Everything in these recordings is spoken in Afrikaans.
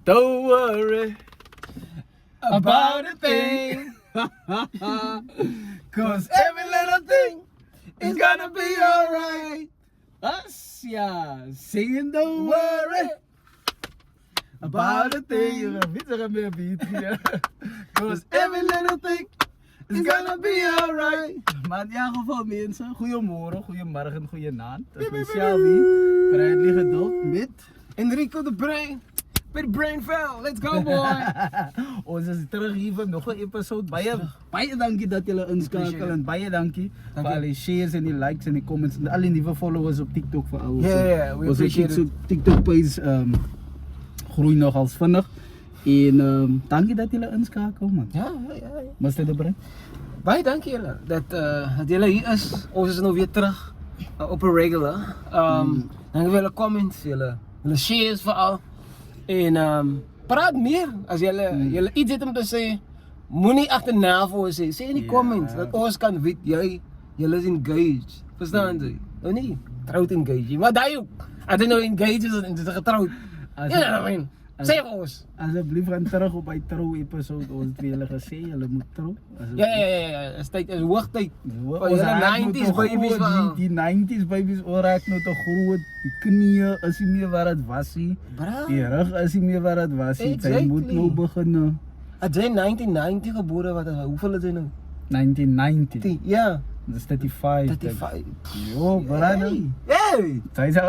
Don't worry about a thing. Cause every little thing is gonna be alright. Us, yeah. Singing don't worry about a thing. You're a bit of a beat here. Cause every little thing is gonna be alright. Maar in ieder geval mensen, goeiemorgen, goeiemorgen, goeienaand. Dat is speciaal wie bereidelijk geduld met Enrico de Brain. Met Brainfell, let's go boy! Ons is terug hier van nog een episode. Baie dankie dat jullie inskakelen en baie dankie voor alle shares en die likes en die comments en alle nieuwe followers op TikTok voor ons. Yeah, we appreciate it. TikTok page groeit nogals vinnig. En dankie dat jullie inskakelen man. Ja. Mr. de Brain. Baie dankie jullie dat jullie hier is. Ons is nou weer terug op een regular. Dankie voor jullie comments, jullie shares vooral. En praat meer. Als jullie iets zit om te zeggen, moet niet achterna voor zeggen. Zeg in die comments, dat ons kan weten, jullie is engaged. Verstaan ze? Oh nee, trouwt engaged. Maar daar ook. Als je nou engaged is en ze getrouwd. Ja, I mean. Zeg ons. Alsjeblieft gaan terug op die trouw episode. Ons het jullie gezegd, jullie moeten trouw. Ja. Het is hoogtijd. Van jullie 90s baby's van. Die 90s baby's raakt nou te groot. Die knieën is niet meer waar het was. Die rug is niet meer waar het was. Zij moet nou beginnen. Het zijn 1990 geboren, hoeveel is het nou? 1990? Ja. Dat is 35. 35. Yo, brada. Hey! Zij is al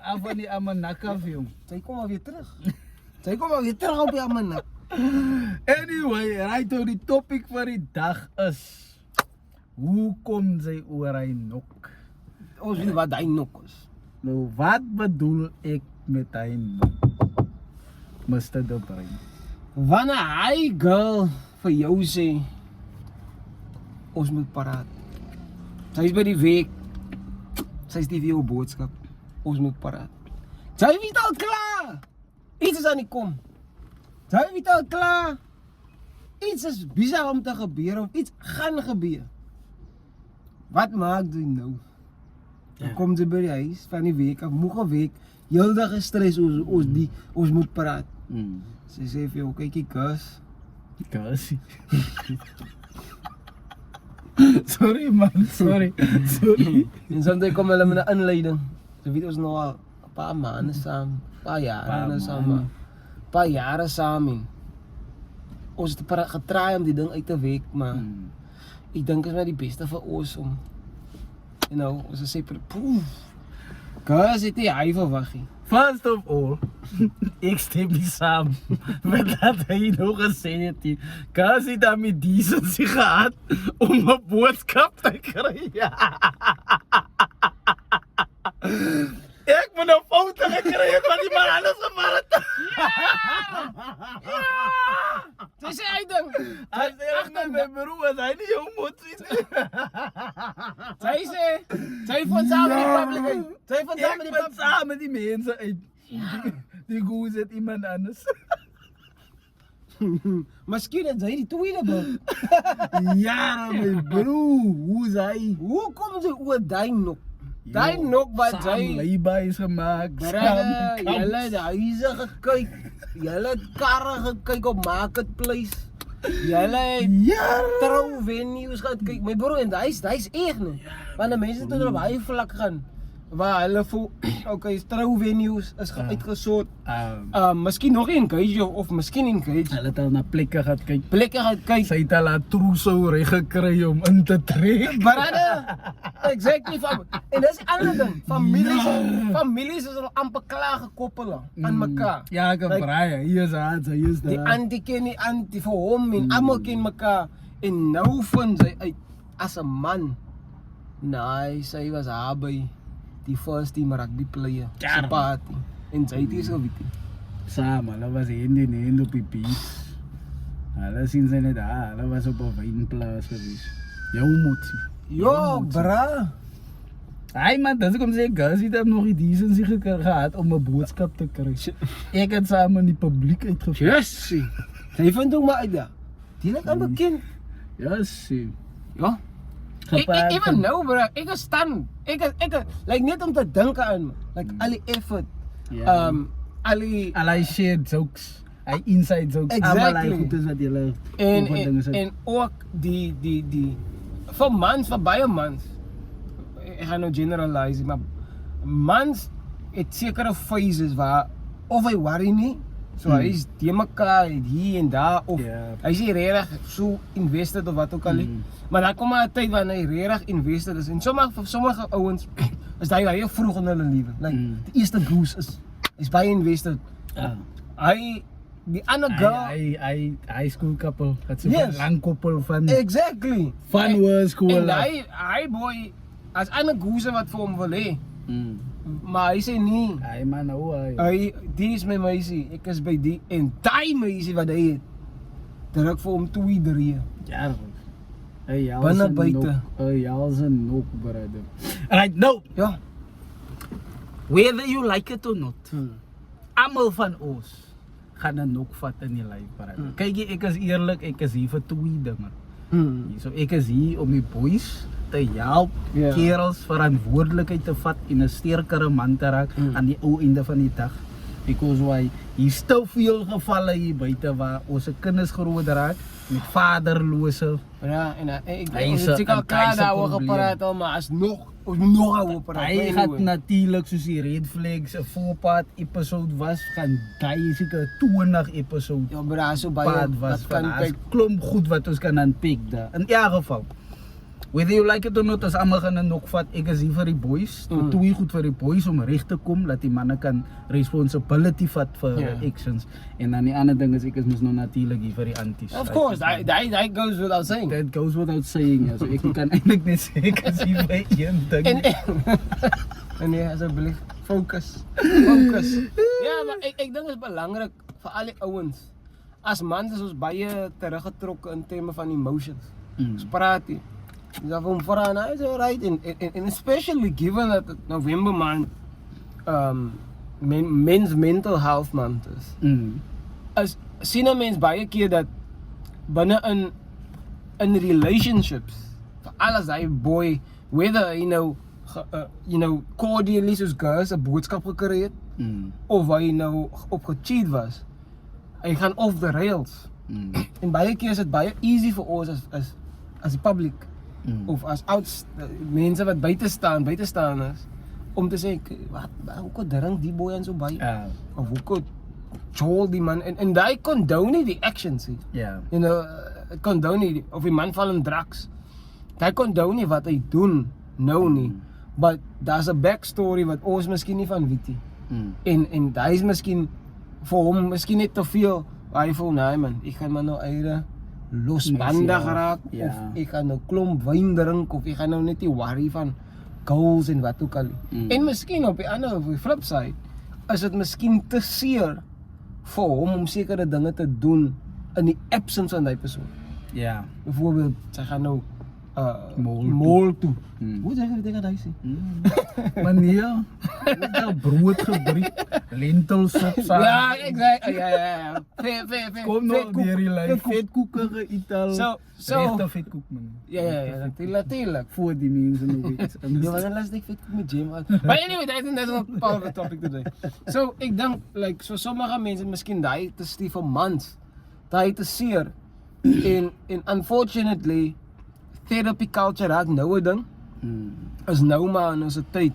af van die amanak af, jong. Zij komt alweer terug. Zij komt alweer terug op die amanak. Anyway, right, die topic van die dag is: hoe komt zij oor hij nok? Ons weet wat hij nok is. Nou, wat bedoel ik met hij nok? Mr. De Brain. Wanneer hij girl voor jou zegt, ons moet paraat. Zij is bij die week. Zij is die voor jouw boodschap. Ons moet paraat. Zij weet al klaar. Iets is aan die kom. Zij weet al klaar. Iets is bizar om te gebeuren of iets gaan gebeuren. Wat maakt u nou? Dan komt ze bij je huis van die week of moege week. Heel dag is stress, ons moet paraat. Ze zegt van jou, kijk die kus. Kus? Sorry man, sorry. En soms komen we met een inleiding. Ze weten ons nog al een paar maanden samen, een paar jaren samen. Een paar jaren samen. Ons het getraai om die ding uit te week, maar ik denk het is maar die beste voor ons om. You know, ons is zeker poef. Kus het die hij verwacht. First of all, ik stem niet samen met dat hij nog gezegd heeft. Kus heeft daarmee decency gehad om een boodschap te krijgen. Ik moet een foto gekregen van die man alles gemaakt. Zij zei hij dan. Als hij mijn broer was, hij niet jouw moet zien. Zij vond samen die public. Zij vond samen die Ik ben public. samen met die mensen uit. Die goe zit iemand anders. Misschien dat zij die tweede man. Ja, mijn broer, hoe zei? Hoe komen ze oor die nog? Die nog wat zij. Samen leibijs gemaakt. Brada, jullie het huizen gekeken. Jullie het karren gekeken op Marketplace. Jullie trouwvenues gaan kijken. Mijn broer en hij is echt niet. Want de mensen toen er op hij vlak gaan. Waar hulle voel, oké, trouwvenues is uitgesoord. Misschien nog in Cage of misschien in Cage. Hulle het al naar plekken gaat kijken. Plekken gaat kijken. Sy het al haar trousseau reg gekry om in te trek. Brada, exactly. En dat is een ander ding. Families is al amper klaar gekoppeld aan elkaar. Ja, ek kan braai. Hier is haar, sy is daar. Die auntie ken die auntie vir hom en almal ken mekaar. En nou vind sy uit as 'n man. Nee, sy was haar by die first team rugby player. Sy party. En sy het is so weet. Samen, hulle was heen op die beach. Hulle sien sy net daar, hulle was op 'n wynplaas gewees. Jou moet sien. Yo, bra. Hey man, dat is kom sê, Gus het nog die decency gehad om 'n boodskap te kry. Ek het saam in die publiek uitgevoer. Yes. Sy vind hom maar uit daar. Die net aan bekend. Yes. Ja. Even nou bro, ek staan. Ek like net om te dink aan like al die effort. Alai shared jokes. Hy inside jokes. Exactly. Almal hy goed is wat julle En ook die vir mans, vir baie mans, ek gaan nou generalize, maar mans het sekere phases waar of hy worry nie, so hy is die mekaar, hier en daar, of hy is nie regtig so invested of wat ook al nie. Maar dan kom maar 'n tyd wanneer hy regtig invested is, en sommige ouens is daai baie vroeg in hulle lewe, like die eerste goose is baie invested. Die ander girl, hy school couple, het so 'n Yes. lang koppel van exactly. fun was cool. En hy boy, as ander goose wat vir hom wil hê, maar hy sê nie, Hy man, hy. die is my meisie, ek is by die, en die meisie wat hy het, druk vir hom 2, 3. Ja. Hey, Binne buite. Y'all's a nope, brother. Right, no. Ja. Whether you like it or not, almal van ons gaan 'n nok vat in die lewe, brother. Kyk jy, ek is eerlik, ek is hier vir 2 dinge. So ek is hier om die boys te help, Ja. kerels verantwoordelikheid te vat en 'n sterkere man te raak aan die ou einde van die dag. Because why? Hier's te veel gevalle hier buite waar ons kinders groot raak met vaderlose. Ja, en ek Hy is 'n het al klaar tuise daaroor probleem. gepraat al, maar as nog ouer praat. Hy gaan natuurlik soos die Red Flags 'n voorpad episode was, gaan daai seker 20 episode Ja, maar daar is so baie pad was wat kan van kyk. klomp goed wat ons kan aanpak daar. In elk geval, whether you like it or not, as almal gaan 'n nok vat, ek is hier vir die boys, twee goed vir die boys om reg te kom, dat die manne kan responsibility vat vir hulle actions. En dan die ander ding is ek is mos nou natuurlik hier vir die anties. Of course, that goes without saying. That goes without saying, ja. So ek kan eintlik net sê ek is hier vir een ding. En nee, asseblief, focus. Ja, maar ek dink dit is belangrik vir al die ouens. As mans is ons baie teruggetrokke in terme van emotions. Ons praat nie. Dis af om vra nou is alright, and especially given that November maand men's mental health month is. As sien 'n mens baie keer dat binne in relationships, vir alles hy boy, whether cordially soos girls 'n boodskap gekry het, of hy nou op gecheat was, hy gaan off the rails. En baie keer is dit baie easy vir ons as die public, of as mense wat buitestaanders, om te sê, hoe drink die boy aan so baie? Of hoe jol die man, en die condone nie die actions nie. Ja. You know, condone nie, of die man val in drugs. Die condone nie wat hy doen, nou nie. But daar's 'n backstory wat ons miskien nie van weet nie. En die is miskien, vir hom miskien net te veel, waar hy voel, nee man, ek gaan maar nou eire losbandig raak, of ek gaan nou klomp wyn drink, of ek gaan nou net die worry van goals en wat ook al. En miskien op die flip side, is dit miskien te seer vir hom om sekere dinge te doen in die absence van die persoon. Ja. Byvoorbeeld, sy gaan nou Mall mall toe. Hoe sê jy dit daai sê? Maar nee, dit is brood gebreek, lentelsop saam. Ja, exact. Ja. Kom nou deur die lyn, vetkoeke geëet al. So regte vetkoek man. Ja, natuurlijk. Voor die mense nog iets Ja, anders. maar dan laat ek vetkoek met jam aan. But anyway, that's not part of the topic today. So, ek dink, like, so sommige mense miskien daai te stief vir mans, daai te seer. En unfortunately, therapy culture raak nou 'n ding. Is nou maar in ons tyd.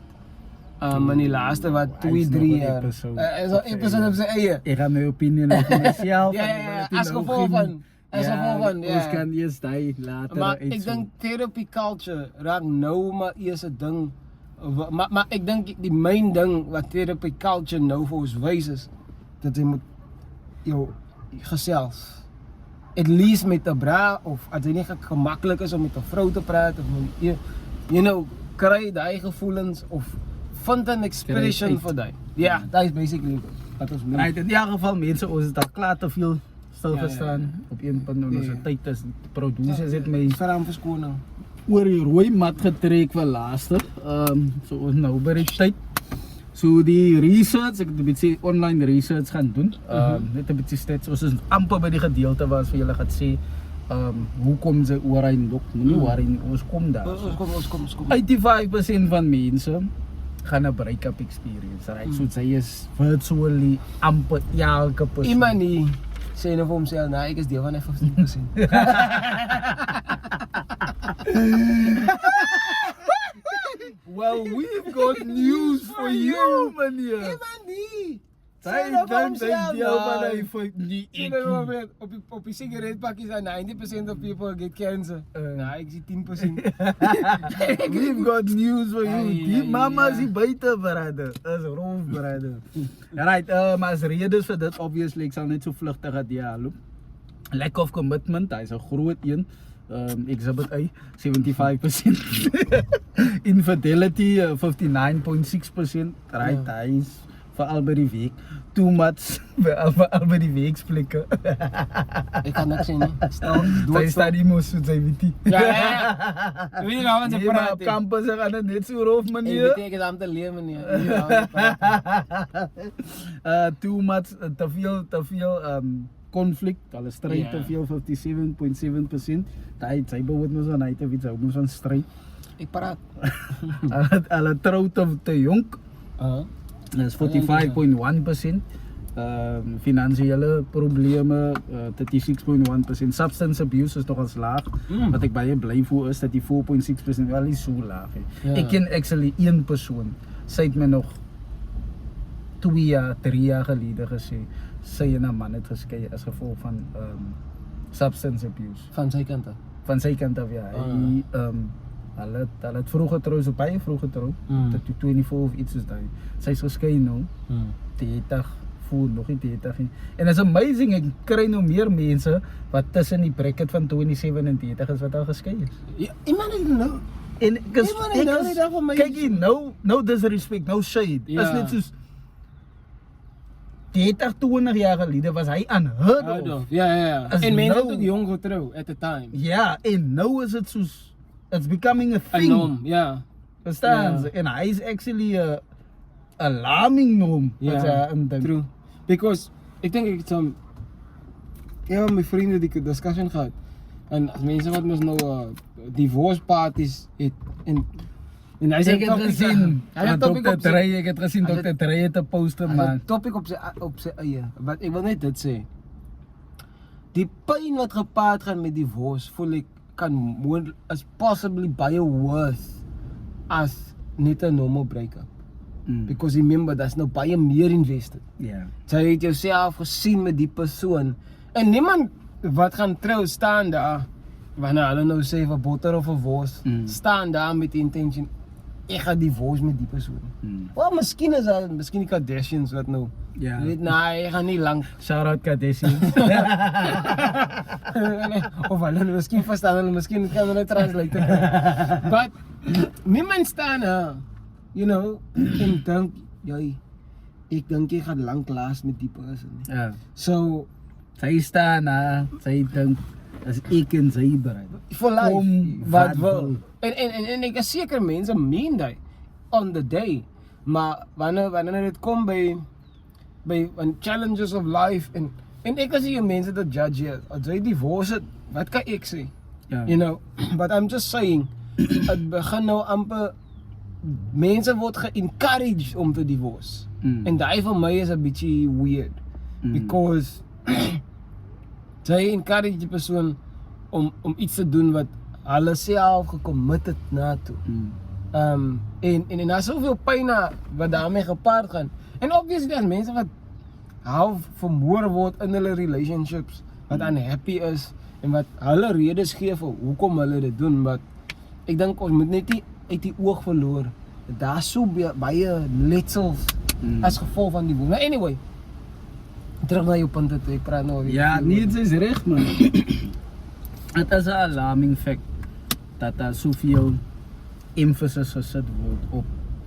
In die laaste wat 2-3 jaar. Is 'n episode op sy eie. Ek gaan my opinie nou vir myself. Ja, as gevolg van. Ons kan eers daai later Maar ek dink therapy culture raak nou maar eers 'n ding. Maar ek dink die main ding wat therapy culture nou vir ons wys is, dat jy moet jou gesels. At least met 'n bra, of as dit nie gemaklik is om met 'n vrou te praat, of you know, kry daai gevoelens, of vind 'n expression vir daai. Ja, dat is basically wat ons moet. Right, in elk geval mense, ons het al klaar te veel stilgestaan op een punt in ons tyd is producers het my Vraag verskoning. oor die rooi mat getrek vir laaste. So ons nou by die tyd. So die research, ek het 'n bietjie online research gaan doen. Net 'n bietjie stats. Ons is amper by die gedeelte waar ons vir julle gaan sê hoe kom sy oor hy dok. Moenie worry nie, ons kom daar. Ons kom. 85% van mense gaan 'n break-up experience, right? So sy is virtually amper elke persoon. Iemand nie sê nou vir homself, nou ek is deel van die 15%. Well, we've got news for you, meneer. Iemand nie! Sy nou vir dink sy homself, deel nou. van die fout nie Sien ek. bijvoorbeeld, op die sigaretpakjes aan 90% of people get cancer. Nou, ek sien 10%. We've got news for you. Ai, Die ai, mama ja. is hier buite, brother. Is roof, brother. Right, maar as redes vir dit, obviously, ek sal net so vlugtig aan die loop. Lack of commitment, hy is 'n groot een. Exhibit A, 75%. Infidelity, 59.6%. Right, Ja. hy is veral by die week. Too much, veral by die weeksplekke. Ek kan niks sê nie. Stel, Sy dood staan die moes soos sy weet nie. Ja. Ek weet nie waarom sy Nee, maar praat op nie. campus gaan dit net so roof, Ek meneer. weet ek is aan te leer, meneer. Ek weet nie waarom sy praat. Too much, te veel conflict, hulle stryd Ja. te veel, 57.7%. Sy behoort mos aan hy te weet, sy moes aan stryd. Ek praat. Hulle trou te jonk, dis 45.1%. Finansiële probleme, 36.1%. Substance abuse is nogal laag, wat ek baie bly voor is, dat die 4.6% wel nie so laag is. Ja. Ek ken actually een persoon, sy het my nog 3 jaar gelede gesê, sy en 'n man het geskei as gevolg van substance abuse. Van sy kant af. Van sy kant af, ja. Hulle het vroeg getrou, so baie vroeg getrou, tot 24 of iets soos daai. Sy is geskei nou, 30, voel nog nie 30 nie. En it's amazing, ek kry nou meer mense wat tussen die bracket van 27 en 30 is wat al geskei is. Ja, iemand het nou. En Nee, man, ek hou nie daarvan, maar kyk hier, no disrespect, no shade. Ja. Is net soos 30, 20 jaar gelede was hy unheard of. Ja. As En mense het nou- ook jong getrou at the time. Ja, en nou is dit soos, it's becoming a Een thing. norm, ja. Verstaan? Ja. En hy is actually a alarming norm. wat sy aan dink. True. Because ek dink ek het some een van my vriende die discussion gehad. En as mense wat mos nou divorce parties het en hy sê Ek het gesien, hy het topic Dr. op sy Dre, ek het gesien Hy het- Dr. Dre het 'n poster, Hy het man. 'n topic op sy eie. Wat ek wil net dit sê. Die pyn wat gepaard gaan met divorce, voel ek kan is possibly baie worse as net 'n normal breakup. Because remember, daar's nou baie meer invested. Ja. Jy het jouself gesien met die persoon. En niemand wat gaan trou staan daar wanneer hulle nou sê vir botter of 'n wors, staan daar met die intention ek gaan divorce met die persoon. Wel, miskien is daar miskien die Kardashians wat nou. Ja. Jy weet, nee, ek gaan nie lank. Shout out Kardashian. Of hulle miskien verstaan hulle, miskien kan hulle translate. But niemand staan daar, you know, en dink jy ek dink jy gaan lank laas met die persoon. Ja. So Sy staan na, sy dink as ek en sy bereid. for life, Kom wat wat wil. wil. En ek is seker mense meen dit on the day. Maar wanneer dit kom by challenges of life en ek is hier mense te judge hier. As jy divorce het, wat kan ek sê? Ja. You know, but I'm just saying, het begin nou amper mense word ge-encouraged om te divorce. En daai vir my is 'n bietjie weird because jy encourage die persoon om iets te doen wat hulle self gecommit het na toe. En daar's soveel pyn wat daarmee gepaard gaan. En obviously daar's mense wat half vermoor word in hulle relationships, wat unhappy is en wat hulle redes gee vir hoekom hulle dit doen, maar ek dink ons moet net nie uit die oog verloor. Daar's so baie letsels as gevolg van die woord. Maar anyway, terug na jou punte toe, ek praat nou oor Ja, nee, dit is reg, man. Het is 'n alarming fact dat daar soveel emphasis gesit word op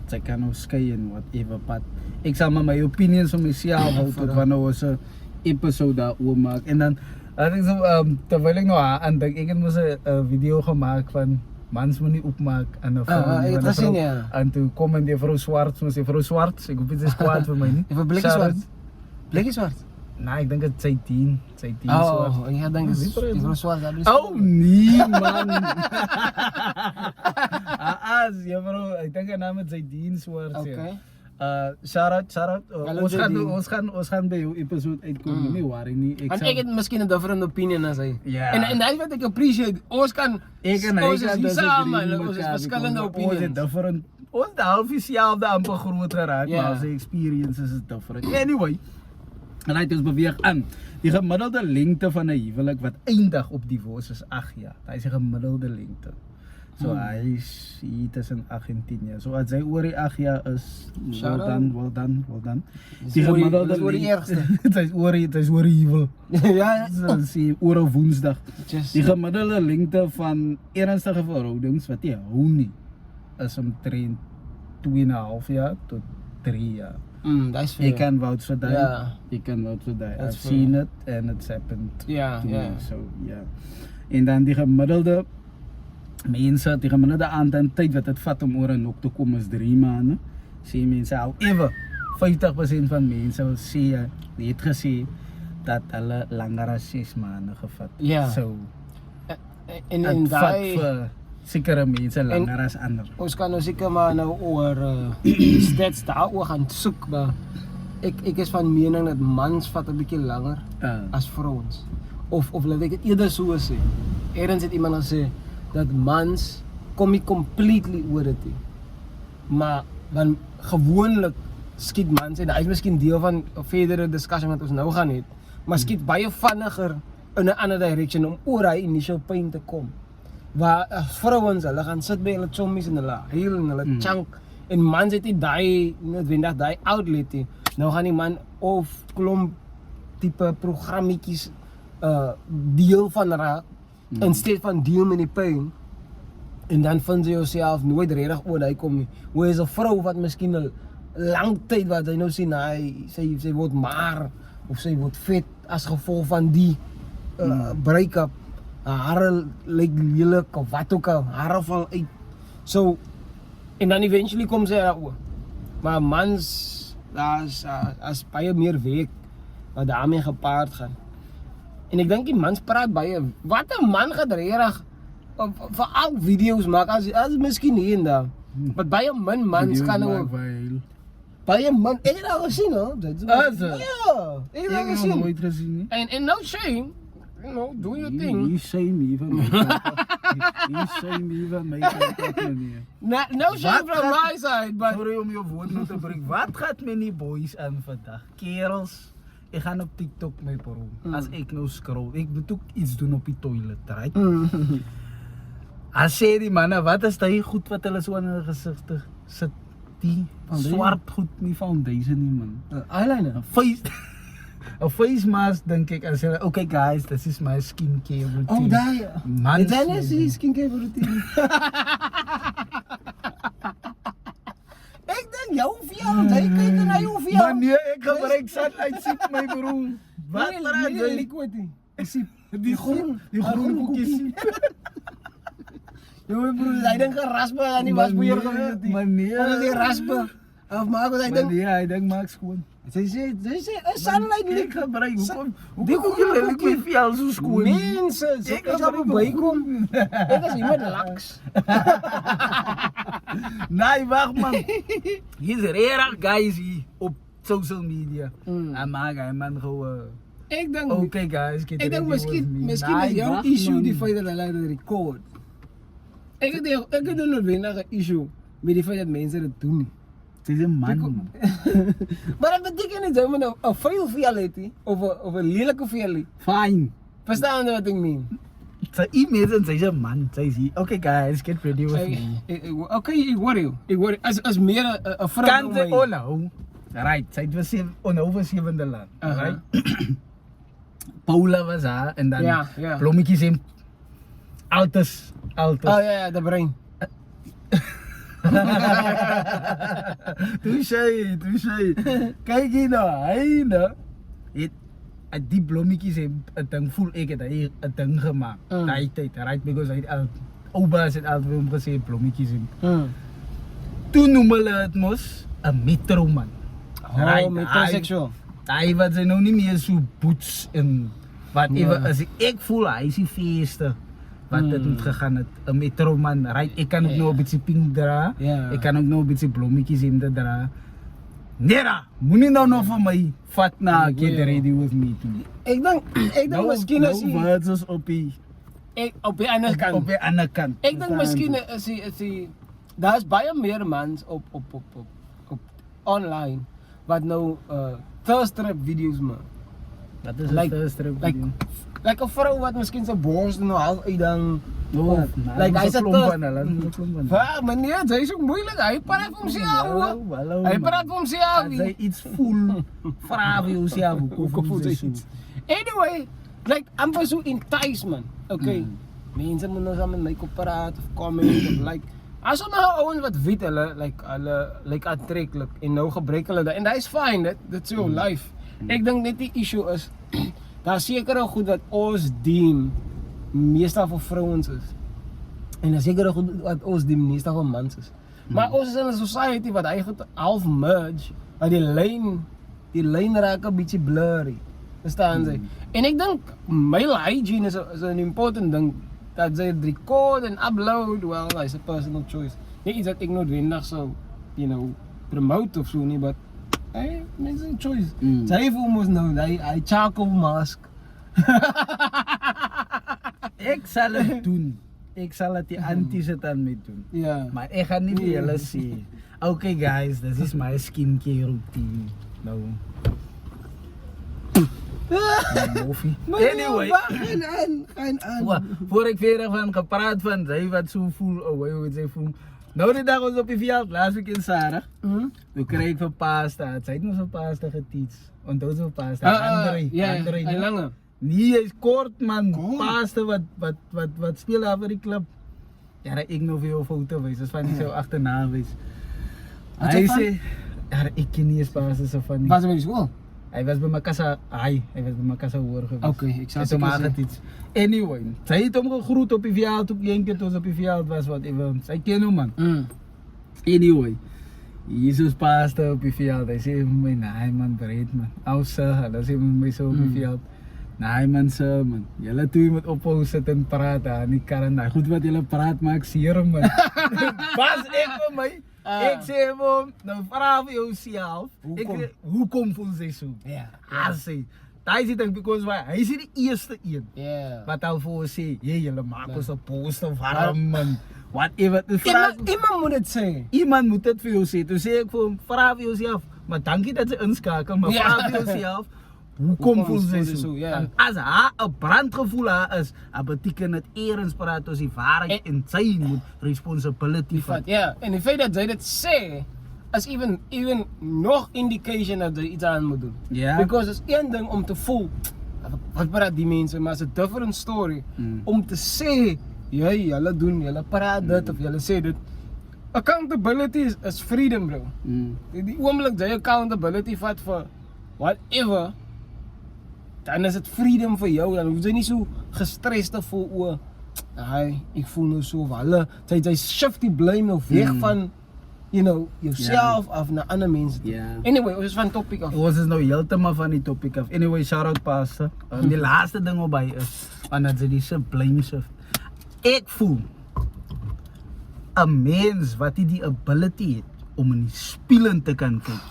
sy kan nou skei en whatever, but ek sal maar my opinions van myself hou tot wanneer ons 'n episode daaroor maak. En dan ek dink so terwyl ek nou aan dink, ek het mos 'n video gemaak van mans moet nie opmaak aan 'n vrou nie. ek het want 'n gesien, vrou- ja. En toe kom en die vrou Swarts, mos die vrou Swarts, ek hoop dit is kwaad vir my nie. Even blikkie Shout out. swart. Blikkie swart. Nou, ek dink dit sy 10 Oh, ek dink wie is praat die jy? vrou swart daar. Oh nee man. Juffrou, ek dink haar naam is Zaideen Swarts. Okay. Shout out. Hallo, Ons gaan by jou episode uitkom. Nie worry nie. En ek het miskien 'n different opinion as hy. Ja. En dit is wat ek appreciate. Ons kan Ek en hy ons is kan hier disagree saam, met ons is mekaar, verskillende because Ons het opinions. different. Ons het half dieselfde amper groot geraak, Ja. maar ons experiences is different. Anyway. En hy het ons beweeg aan. Die gemiddelde lengte van 'n huwelik wat eindig op divorce is 8 jaar. Hy is 'n gemiddelde lengte. So hy is hier tussen 8 en 10 jaar. So as hy oor die 8 jaar is, Shout well out. done. Dis oor die ergste. Dit is oor die huwel. Ja. So sê oor 'n Woensdag. Just Die gemiddelde lengte van ernstige verhoudings wat jy hou nie is omtrent 2,5 jaar tot 3 jaar. that's Jy fair. kan vouch vir dit. Ja. Jy kan vouch vir dit. That's I've fair. seen it and it's happened. Ja, to ja. me. So ja. En dan die gemiddelde mense, die gemiddelde aantal tyd wat dit vat om oor 'n nok te kom is 3 maande. Sê mense however 50% van mense sê het gesê dat hulle langer as 6 maande gevat. Ja. So En dit vat daai vir sekere mense langer as ander. ons kan nou seker maar nou oor stats daaroor gaan soek, maar ek is van mening dat mans vat 'n bietjie langer as vrouens. Of laat ek dit eerder so sê. Eerens het iemand gesê dat mans kom nie completely oor dit nie. Maar want gewoonlik skiet mans en hy is miskien deel van 'n verdere discussie wat ons nou gaan hê, maar skiet baie vinniger in 'n ander direction om oor hy initial pain te kom. Waar vrouens hulle gaan sit by hulle chommies en hulle huil en hulle chunk en mans het nie daai noodwendig daai outlet nie. Nou gaan die man of klomp tipe programmetjies deel van raak in steede van deel met die pyn. En dan vind jy jouself nooit regtig oor hy kom nie. Hoe is 'n vrou wat miskien 'n lang tyd wat hy nou sien sy word maar of sy word vet as gevolg van die break-up. Hare lyk lelik of wat ook al, hare val uit. So en dan eventually kom sy daaroor. Maar mans daar's as baie meer werk wat daarmee gepaard gaan. En ek dink die mans praat baie. Wat 'n man gaan regtig vir al video's maak as miskien hier en daar. Maar baie min mans kan nou baie min. Ek het al gesien hoor. Dit is As ja. Ek het al gesien. nooit gesien nie. En no shame. You know, do your thing. You say me van my kant. You say me van my kant nie. No shame Wat from gaat- my side, but Sorry om jou woord nou te breek. Wat gaat met die boys aan vandag? Kerels, ek gaan op TikTok my bro. As ek nou scroll, ek moet ook iets doen op die toilet, right? As sê die manne, wat is daai goed wat hulle so aan hulle gesigte sit? Die Foundation? swart goed, nie foundation nie man. eyeliner. A face mask dink ek as hulle, okay guys, this is my skincare routine. Oh, daai. Mans, Dit is die skincare routine. Ek dink jou vir jy kyk en hy hoef jou. Maar nee, ek gebruik sunlight seep my broer. Wat praat jy jy? liquid nie? Seep, die groen koekies. Jou broer, hy dink raspe aan die wasboeier gewees het. Maar nee. Wat is die raspe? Of maak wat hy Maar dink. nee, hy dink maak skoon. Sy sê 'n sunlight Ek liquid. gebruik, Die hoekom jy lê ek vir al so skoon? Mense, ek is op bykom. Ek is iemand laks. Nee, wag man. Hier's rare guys hier op social media. En maak hy man gewoon. Ek dink Okay guys, get Ek dink miskien is jou issue die feit dat hulle dit record. Ek het 'n noodwendige issue met die feit dat mense dit doen nie. Dis 'n man. Maar dit beteken nie dat jy 'n vuil vel het nie of 'n lelike vel nie. Fine. Verstaan jy wat ek meen? Sy e-mails en sy's 'n man. Sy's hier. Okay guys, get ready with me. Okay, ek worry. As meer 'n vrou Kan nou sy onhou? Right, sy het was onhou vir sewende land. Right. Paula was haar en dan Ja. blommetjies en altes. Oh ja, die brein. Toe sê. Kyk hier nou, hy nou het die blommetjies en 'n ding voel ek het hy 'n ding gemaak. Daai tyd, right, because hy het oubaas het altyd hom gesê blommetjies en toe noem hulle dit mos 'n metroman. Oh, metrosexual. Hy wat sy nou nie meer so boets en whatever as ek voel hy is die feeste wat dit moet gegaan het. 'n Metro man, right? Ek kan ook nou 'n bietjie pink dra. Ja. Ek kan ook nou 'n bietjie blommetjies in te dra. Nera, moenie nou nog vir my vat na get ready with me toe. Ek dink miskien as nou words is op die op die ander kant. op die ander kant. Ek dink miskien is die daar's baie meer mans op online wat nou thirst trap video's maak. Dat is Like- die first trip. Like 'n vrou wat miskien sy bors nou half uit dan Oh, like hy sê meneer, sy is so moeilik. Hy praat vir homself. Hy praat vir homself. As hy iets voel, vra vir jouself hoekom voel jy so? Anyway, like amper so entice man. Okay. Mense moet nou saam met my kom praat of comment of like as sommige ouens wat weet hulle like aantreklik en nou gebruik hulle dit en dit is fine, dit is jou life. Ek dink net die issue is daar sekere goed wat ons deem meestal vir vrouens is. En daar sekere goed wat ons deem meestal vir mans is. Maar ons is in 'n society wat hy goed half merge, dat die lyn raak 'n bietjie blurry. Verstaan jy? En ek dink male hygiene is 'n important ding. Dat jy het record en upload, well, it's a personal choice. Nie iets dat ek noodwendig sou, promote of so nie, but hey, mense 'n choice. Sy voel mos nou, hy charcoal mask. Ek sal dit doen. Ek sal dit die anties het aan my doen. Ja. Maar ek gaan nie vir julle sê. Okay guys, this is my skincare routine. Nou. Moffie. Anyway, gaan aan. voor ek verder van gepraat van sy wat so voel, hoe sy voel. Nou die dag ons op die veld, laas week in Sarah. Toen kreeg ik van pasta, sy het ons van pasta geteach. Onthou zo pasta, André. Ja, lange. Nee, hy is kort man, pasta wat speel daar vir die club. Ja, ek nou vir jou foto wys, dis van die so agterna wys. Hy sê, ja, ek ken nie eens pasta so van nie. Was hy by die skool? Hy was by my kassa, hy was by my kassa hoor gewees. Okay, ek sal Het hom aangeteach. Anyway, sy het hom gegroet op die veld, op die een keer toe ons op die veld was, whatever. Sy ken hom man. Anyway, hier is ons pasta op die veld. Hy sê vir my, nee man, breed man. Ou sir, hulle sê vir my so op die veld. Nee man, sir man. Julle twee moet ophou sit en praat aan die kar en goed wat julle praat maak seer man. Bas ek vir my. Ek sê vir hom, nou vra vir jouself. Ek sê, hoekom voel sy so? Ja. As hy. Daai sê ek because why? Hy is die eerste een. Ja. Wat al vir ons sê, julle maak ons 'n post of warm man. Whatever. Iemand moet dit sê. Iemand moet dit vir jou sê. Toe sê ek vir hom, vra vir jouself. Maar dankie dat sy inskakel, maar vra vir jouself. Hoekom voel sy so? Ja. As haar 'n brandgevoel haar is, dan beteken dit eerens praat ons die waarheid en sy moet responsibility vat. Ja, en die feit dat sy dit sê is even nog indication dat jy iets aan moet doen. Ja. Because it's een ding om te voel wat praat die mense, maar it's a different story om te sê julle doen, julle praat dit of julle sê dit. Accountability is freedom, bro. Die oomblik jy accountability vat vir whatever, dan is dit freedom vir jou. Dan hoef jy nie so gestres te voel ek voel nou so of hulle sy shift die blame nou weg van yourself af na ander mense. Ja. Anyway, ons is van topic af. Ons is nou heeltemal van die topic af. Anyway, shout out pastor. Die laaste ding opbei is wanneer jy die blame shift. Ek voel 'n mens wat die ability het om in die spieël in te kan kyk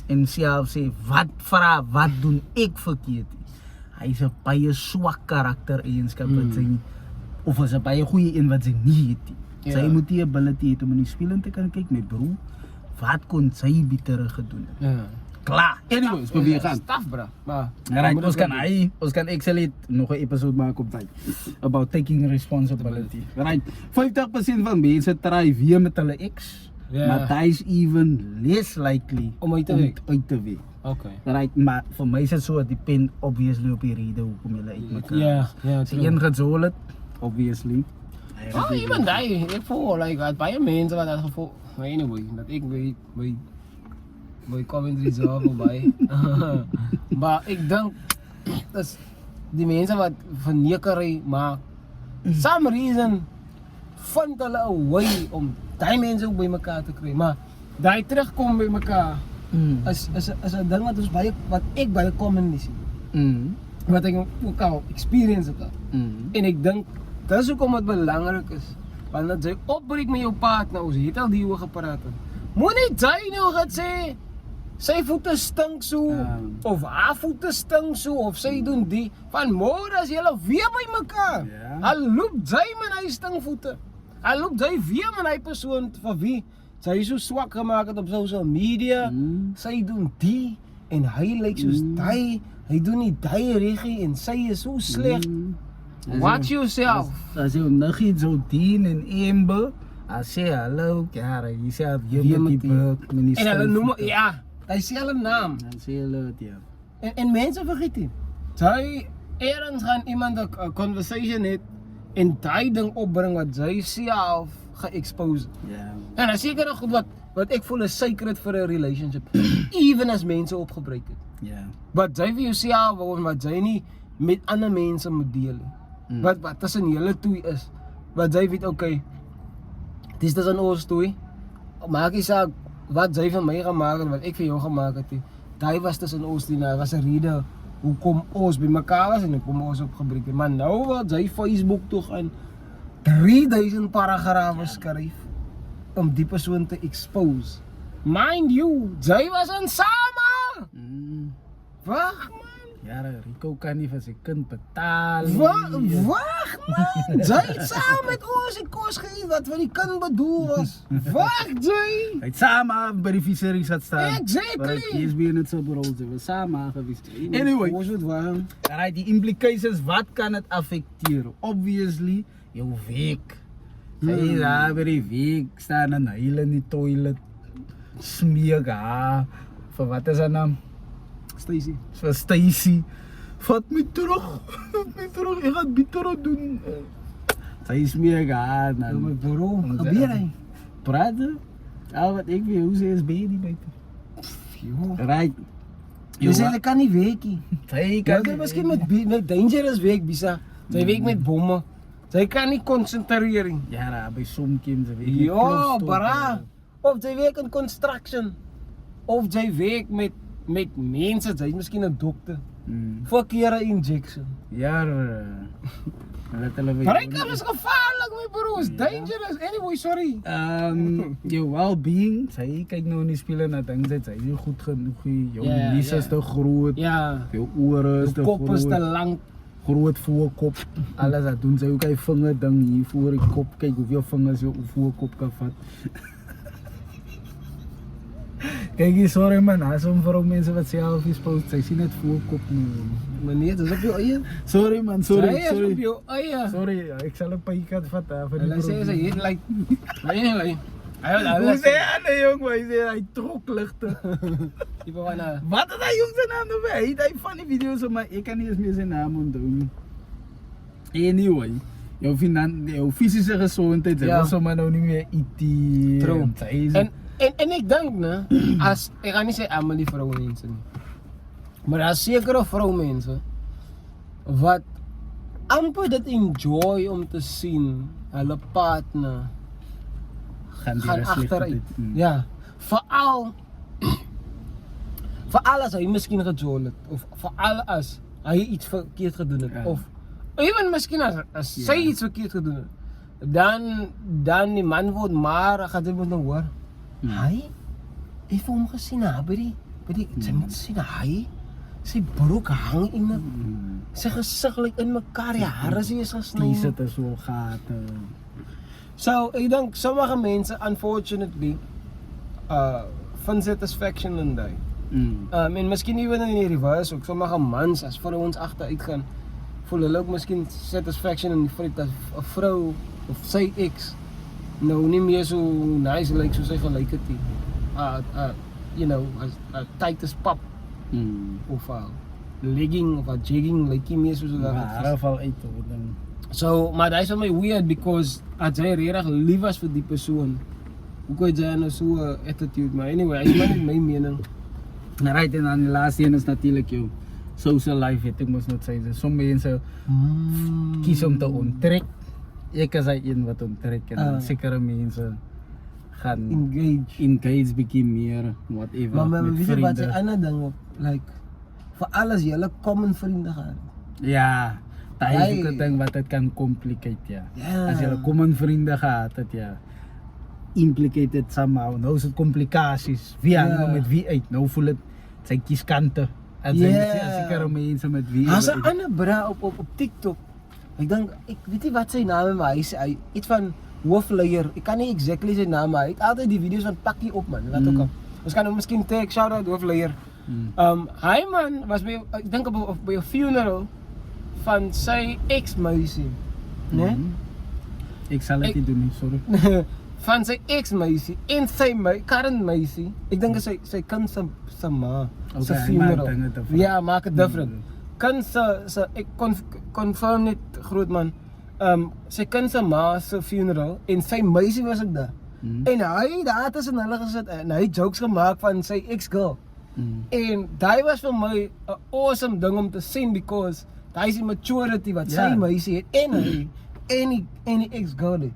en self sê wat doen ek verkeerd? Hy is 'n baie swak karakter eienskap wat sy nie, of is 'n baie goeie een wat sy nie het nie. Sy moet die ability het om in die spieël in te kan kyk, my bro. Wat kon sy beter gedoen het? Ja. Klaar. Anyway, ons probeer gaan. Staf, bro. Maar Right, ons kan excellent nog 'n episode maak op tyd about taking responsibility. Right. 50% van mense try weer met hulle ex, maar hy is even less likely om uit te weeg. Okay. Right, maar vir my is dit so depend obviously op die rede hoekom jy uit mekaar. Ja, As een gesol het, obviously. Even daai, ek voel like baie mense wat dat gevoel. Anyway, dat ek my commentary zo voorbij. Maar ik denk dat die mensen wat vernekerij maken, some reason vind hulle 'n way om die mensen ook bij elkaar te krijgen. Maar die terugkomen bij elkaar, is 'n ding wat ek baie commonly sien. Wat ek ook al experience het. En ek dink dis hoekom dit belangrik is. Want dat jy opbreek met jou partner, ons het al die oor gepraat. Moenie jy nou gaan sê sy voete stink so of haar voete stink so of sy doen die van môre as julle weer by mekaar. Al loop jy met hy stinkvoete. Al loop jy weer met hy persoon vir wie sy so swak gemaak het op social media. Sy doen die en hy lyk soos hy doen nie die reggie en sy is so sleg. Watch yourself. As jy nog iets zo dien en Amber, as sê hallo, Kara, jy sê hier met die burk, met die En hulle noem, ja, hy sê hulle naam. Dan sê hulle het, ja. En mense vergeet nie. Jy ergens gaan iemand 'n conversation het en daai ding opbring wat jy self ge-expose. Ja. En dan seker goed wat ek voel is sacred vir 'n relationship. Even as mense opgebreek het. Ja. Wat jy vir jouself wou en wat jy nie met ander mense moet deel nie. Wat tussen julle twee is. Wat jy weet, okay, dis tussen ons twee. Maak nie saak wat jy vir my gemaak het, wat ek vir jou gemaak het nie. Daai was tussen ons twee, nou was 'n rede hoekom ons by mekaar was en hoekom ons opgebreek het. Maar nou wil jy Facebook toe gaan 3000 paragrawe skryf om die persoon te expose. Mind you, jy was in same. Wag man. Ja, Rico kan nie vir sy kind betaal. Wag man, jy het saam met ons die kos geëet wat vir die kind bedoel was. Wag jy. Hy het saam by die vissery zat staan. Exactly. Hy is weer net so brood, we saam gewees. Anyway, Ons het warm. right, die implications, wat kan het affecteer? Obviously, jou week. Sy daar by die week staan en huil in die toilet. Smeek haar. Vir wat is haar naam? Stacy. Vir Stacy. Vat my terug. Vat my terug. Ek gaan bitter doen. Sy smeek haar. My bro, gebeur hy. Praten? Al wat ek weet, hoe sê is baby buiten. Jo. Right. Jy sê jy kan nie werk nie. Sy Jy kan miskien met dangerous werk, Bisa. Jy werk met bomme. Jy kan nie konsentreer nie. Ja, daar by somkind se weet. Ja, bara. Of jy werk in construction. Of jy werk met mense, jy is miskien 'n dokter. Verkeerde injection. Ja, hulle weet. Breekers is gevaarlik, my bro. Is dangerous. Anyway, sorry. Jou well-being, sy kyk nou in die spieël en dink sy is nie goed genoeg nie. Jou Ja, lies is ja. te groot. Ja. Jou ore is te Jou kop is te groot. lank. Groot voorkop. Alles wat doen sy ook hy vinger ding hier voor die kop. Kyk hoeveel vingers jou voorkop kan vat. Kijk hier, sorry man, as om vir mense wat selfies post, sy sien net voorkop nie. Meneer, dis op jou eie. Sorry man, sorry. Sy is op jou eie. Sorry, ek sal 'n pykat vat vir die Hulle sê sy het like anyway. Hoe sê hy jong, hy sê hy trok ligte. Tipe van Wat het hy jong sy naam nou by? Hy het van die video's op my, ek kan nie eens meer sy naam onthou nie. Anyway, jou fisiese gesondheid, jy Ja. wil sommer nou nie meer eet. True. En ek dink ne, as ek gaan nie sê almal die vroumense nie. Maar daar is sekere vroumense wat amper dit enjoy om te sien hulle partner gaan agteruit. Ja, veral as hy miskien gejol het of veral as hy iets verkeerd gedoen het of even miskien as sy iets verkeerd gedoen het, dan die man word maar gaan jy moet nou hoor. Hy het vir hom gesien by die sy moet sien sy broek hang in sy gesig lyk in mekaar, die hare is gesny. Die sit so gate. So, ek dink sommige mense unfortunately vind satisfaction in die. En miskien even in die reverse ook, sommige mans as vrouens agteruit gaan, voel hulle ook miskien satisfaction in die feit dat 'n vrou of sy ex nou nie meer so nice lyk soos sy gelyk het nie. You know, as a tight as pap of a legging of a jegging lyk nie meer soos wat Hare val uit dan. So, maar dat is vir my weird because as jy regtig lief was vir die persoon, hoe kan jy nou so 'n attitude, maar anyway, ek maar net my mening. Right, en dan die laaste een is natuurlik jou social life, ek moes net sê, sommige mense kies om te onttrek. Ek is hy een wat onttrek en dan sekere mense gaan engage. bietjie meer, whatever, Maar met weet je wat sy vriende. ander ding op, like, vir alles julle common vriende gaan. Ja, dat is Hy- ook 'n ding wat dit kan complicate, ja. Ja. As jy common vriende gehad het, ja, implicated somehow. Nou is het complicaties. Wie hang nou met wie uit? Nou voel het sy kieskante. En sy sekere mense met wie. Daar's 'n ander bra op TikTok. Ek dink ek weet nie wat sy naam is, maar hy iets van hoofleier. Ek kan nie exactly sy naam, maar hy het altyd die video's van pakkie op man, wat ook al. Ons kan hom miskien tag, shout out hoofleier. Hy man was by, ek dink op by 'n funeral van sy ex-meisie, né? Ek sal dit nie doen nie, sorry. Van sy ex-meisie en sy current meisie. Ek dink sy kind se ma se Okay, funeral. maak dinge different. Ja, maak dit different. Kind se ek confirm net groot man. Sy kind se ma se funeral en sy meisie was ook daar. En hy daar tussen hulle gesit en hy jokes gemaak van sy ex-girl. En daai was vir my 'n awesome ding om te sien because daai is die maturity wat sy meisie het en hy en die ex-girl het.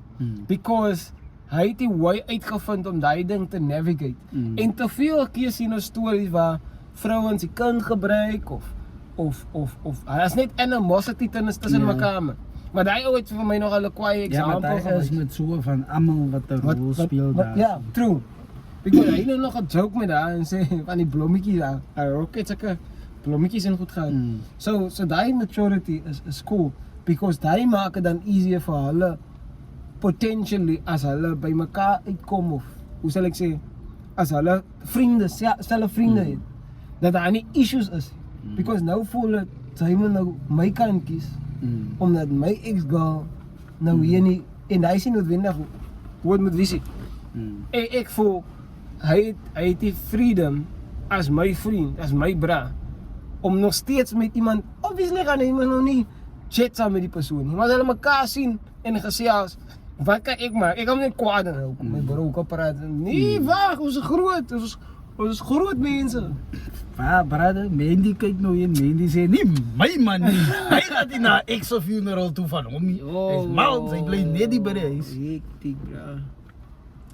Because hy het die way uitgevind om daai ding te navigate. En te veel keer sien ons stories waar vrouens die kind gebruik of as net animosity tussen mekaar. Maar daai ou het vir my nog 'n kwaai Ja, maar example daar is met so van almal wat 'n rol speel daar. ja, true. Because hy het nog 'n joke met haar en sê van die blommetjies daar. Rocket sulke blommetjies en goed gaan. So daai maturity is cool because daai maak dit dan easier vir hulle potentially as hulle by mekaar uitkom of hoe sal ek sê as hulle vriende selfe vriende het dat daar nie issues is because nou voel dit sy moet nou my kant kies omdat my ex-girl nou hier nie en hy sien noodwendig hoe het met visie. Ek voel hy het die freedom as my vriend, as my bra om nog steeds met iemand, obviously gaan hy nog nie chat saam met die persoon nie, maar as hulle mekaar sien en gesels, wat kan ek maar, ek kan net kwaad en hou, my bro kan praat, nee wag, ons is groot, ons is groot mense. Ja, brother, Mandy kyk nou hier, Mandy sê nie my man nie, hy gaat nie na ex se funeral toe van hom nie, hy is mal, hy bly net die by die huis. Hektiek bra.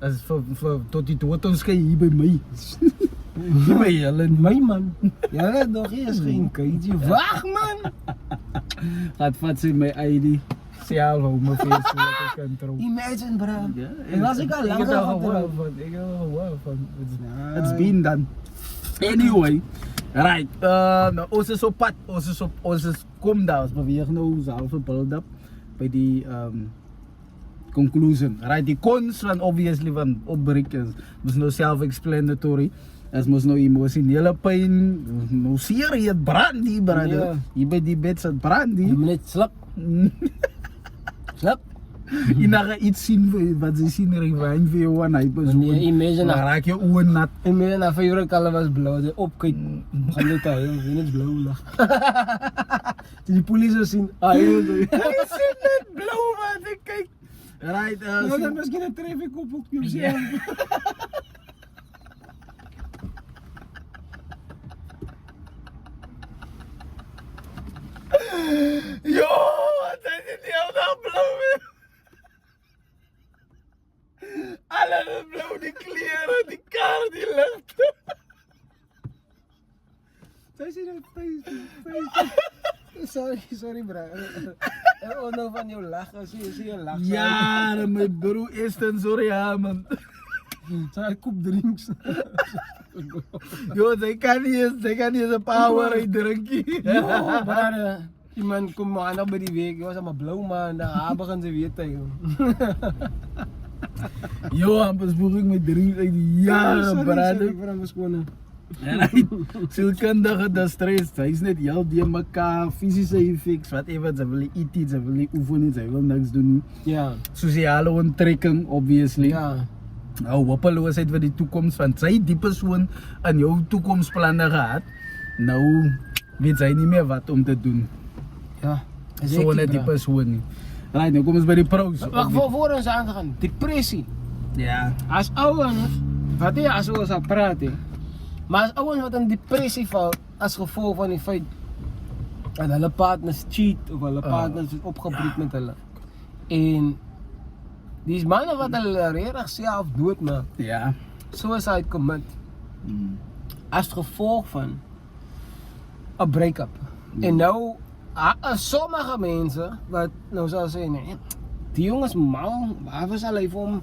As vir tot die dood ons skei hier by my. Nie by julle nie. My man, julle nog nie is geen keitjie, wag man! Vat sy my ID, self hou my face so dat ek kan trou. Imagine bra, Ja, en as ek al ek lang het al gehoor van, it's been done. Anyway, right, nou ons is op pad, ons is kom daar, ons beweeg nou ons halve build up by die conclusion. Right, die cons van obviously van opbreek is nou self-explanatory. As mos nou emosionele pyn, nou seer jy het brand die brother. Hier by die bed sit brand die. Jy moet net slap. Slap. Inaga iets sien wat sy sien rewind vir jou en hy besoek. Nee, imagine Dan raak jou oë nat. En meer na favorite color was blauw, die opkyk, gaan net hy, en het blauw lag. Die polisie sien, hy sien net blou wat ek kyk. Right, nou dan miskien 'n traffic op jou sien. Yo, wat is dit nou daar blou weer? Alles is blou, die klere, die kar, die ligte. Sy sien dit Sorry bro. Oh nou van jou lag, as jy jou lag. Ja, my bro is dan sorry ja man. Sy koop drinks. Yo, sy kan nie eens 'n power uit drinkie. Yo, brother. Iemand kom maandag by die week, was maar blou man, daar begin sy weet hy. Yo, amper spoeg ek my drinks uit die jare, brother. Ek vra skoon. Right, sielkundige distress, hy is net heel die mekaar, fysische effects, whatever, sy wil nie eet iets, sy wil nie oefen nie, sy wil niks doen nie. Ja. Sosiale onttrekking, obviously. Ja. Nou, hopeloosheid vir die toekoms, want sy die persoon in jou toekomsplanne gehad, nou weet sy nie meer wat om te doen. Ja. So net die persoon nie. Right, nou kom ons by die pros. Wag, voor ons aan te gaan, depressie. Ja. As ouens, wat jy as ons al praat hè, maar as ouens wat in depressie val as gevolg van die feit dat hulle partners cheat of hulle partners is opgebreek met hulle en Dis manne wat hulle regtig self doodmaak. Ja. Suicide commit as gevolg van 'n break-up. En nou sommige mense wat nou sal sê nee, die jongen is mal, waar sal hy vir hom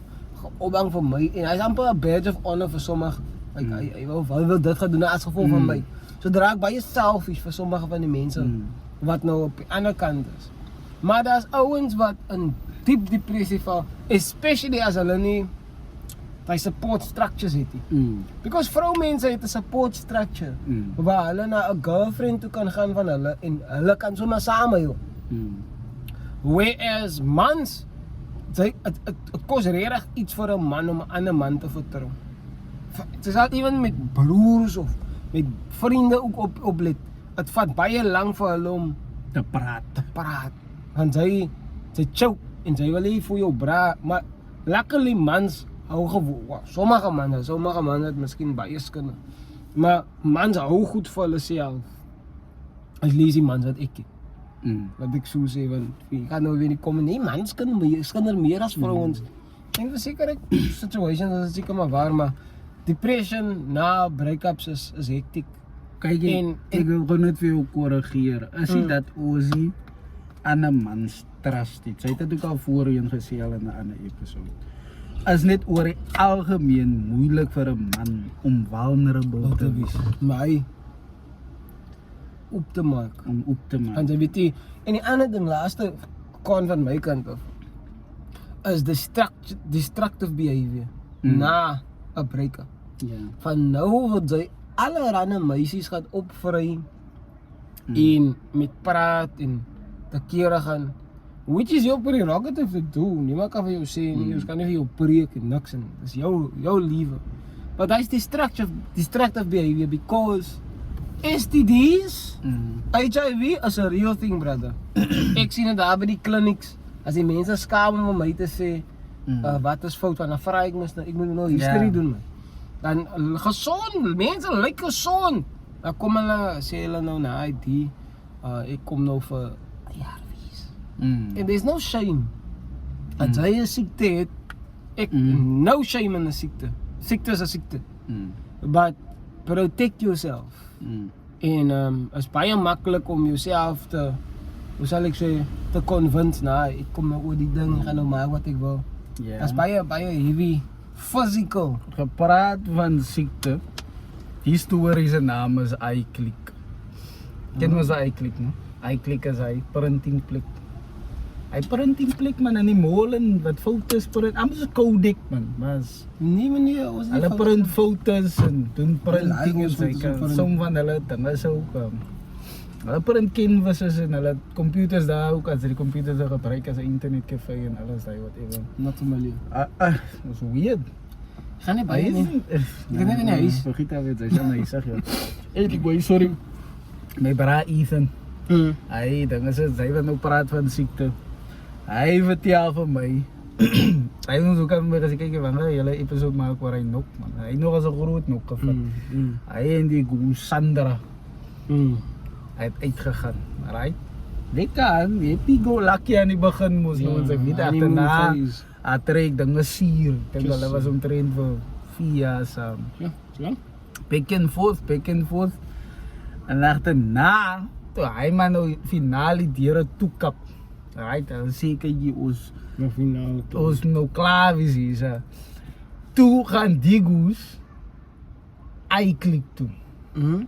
opbang vir my en hy's amper 'n badge of honor vir sommige. Like, hy wil dit gaan doen as gevolg van my. So draak baie selfish vir sommige van die mense wat nou op die ander kant is. Maar daar's ouens wat in diep depressie val, especially as hulle nie daai support structures het nie. Because vroumense het 'n support structure waar hulle na 'n girlfriend toe kan gaan van hulle en hulle kan sommer saam huil. Whereas mans, dit kos regtig iets vir 'n man om 'n ander man te vertrou. Dit is even met broers of met vriende ook oplet. Dit vat baie lank vir hulle om te praat. Want sy choke en sy wil nie vir jou bra, maar luckily mans hou gewoon. Sommige manne het miskien baie skinne. Maar mans hou goed vir hulle self. As lazy mans wat ek het. Wat ek so sê, want ek gaan nou weer nie kom nie, mans skinder meer as vrouens. Ek dink verseker situations is seker maar waar, maar depression na breakups is hectic. Kyk ek wil gewoon net vir jou korrigeer. Is dit dat Ozzy aan 'n man trust het? Sy het dit ook al voorheen gesê al in 'n ander episode. Is net oor die algemeen moeilik vir 'n man om vulnerable te wees. Maar hy op te maak. En jy weet jy, en die ander ding, laaste kon van my kant af, is destructive behavior na 'n breakup. Van nou word jy allerhande meisies gaan opvry en met praat en te kere gaan. Which is your prerogative to do. Niemand kan vir jou sê, jy kan nie vir jou preek en niks en dis jou liewe. But that's destructive behavior because STDs, HIV is a real thing, brother. Ek sien dit daar by die clinics, as die mense skaam om my te sê, wat is fout, dan vra ek moet nou history doen, man. Dan gezond, mense lyk gezond. Dan kom hulle, sê hulle nou na ID, ek kom nou vir ARV's. And there's no shame. As jy 'n siekte het, no shame in 'n siekte. Siekte is 'n siekte. But protect yourself. En is baie maklik om jouself te, hoe sal ek sê, te convince, ek kom nou oor die ding, ek gaan nou maak wat ek wil. Is baie heavy, physical. Gepraat van siekte, die storie se naam is iClick. Ken mos iClick, no? iClick is hy parenting plek. Hy parenting plek man in die molen wat foto's print, amper so Kodak man, mas Nee meneer, ons nie hulle print foto's en doen printing en so kan som van hulle dinge so hulle print canvases en hulle computers daar ook as die computers gebruik as 'n internet cafe en alles daai whatever. Not familiar. That's weird. Gaan nie baie nie. Ek het net in die huis. Vergiet daar weer, sy na huis sê ja. Ek boy, sorry. My bra Ethan. Hy dinge sy wat nou praat van siekte. Hy vertel vir my. Hy ons ook aan my gesê kyk wanneer jy 'n episode maak waar hy nok man. Hy nog as 'n groot nok gevat. Hy en die Sandra. Hy het uitgegaan. Right? Dit kan, jy pigo lucky aan die begin mos nou ons weet agterna. Trek dinge suur. Dink hulle was omtrent vir 4 jaar saam. Ja, so. Back and forth. En agterna, toe hy maar nou finale deure toekap. Right, dan seker jy ons nou klaar is hier. Toe gaan die goes iClick toe.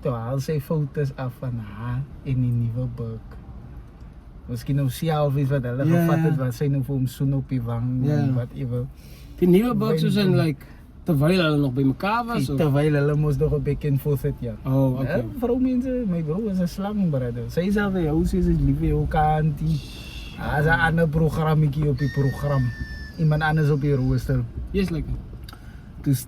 Toe haal sy foto's af van haar en die nuwe burg. Miskien nou self is wat hulle gevat het wat sy nou vir hom soen op die wang en whatever. Die nuwe burg soos in like terwyl hulle nog by mekaar was of terwyl hulle mos nog 'n back and forth het ja. Oh, okay. Vroumense, my bro is 'n slang brother. Sy sê vir jou sy is lief vir jou kantie. As 'n ander programmetjie op die program. Iemand anders op die rooster. Yes, like. Dus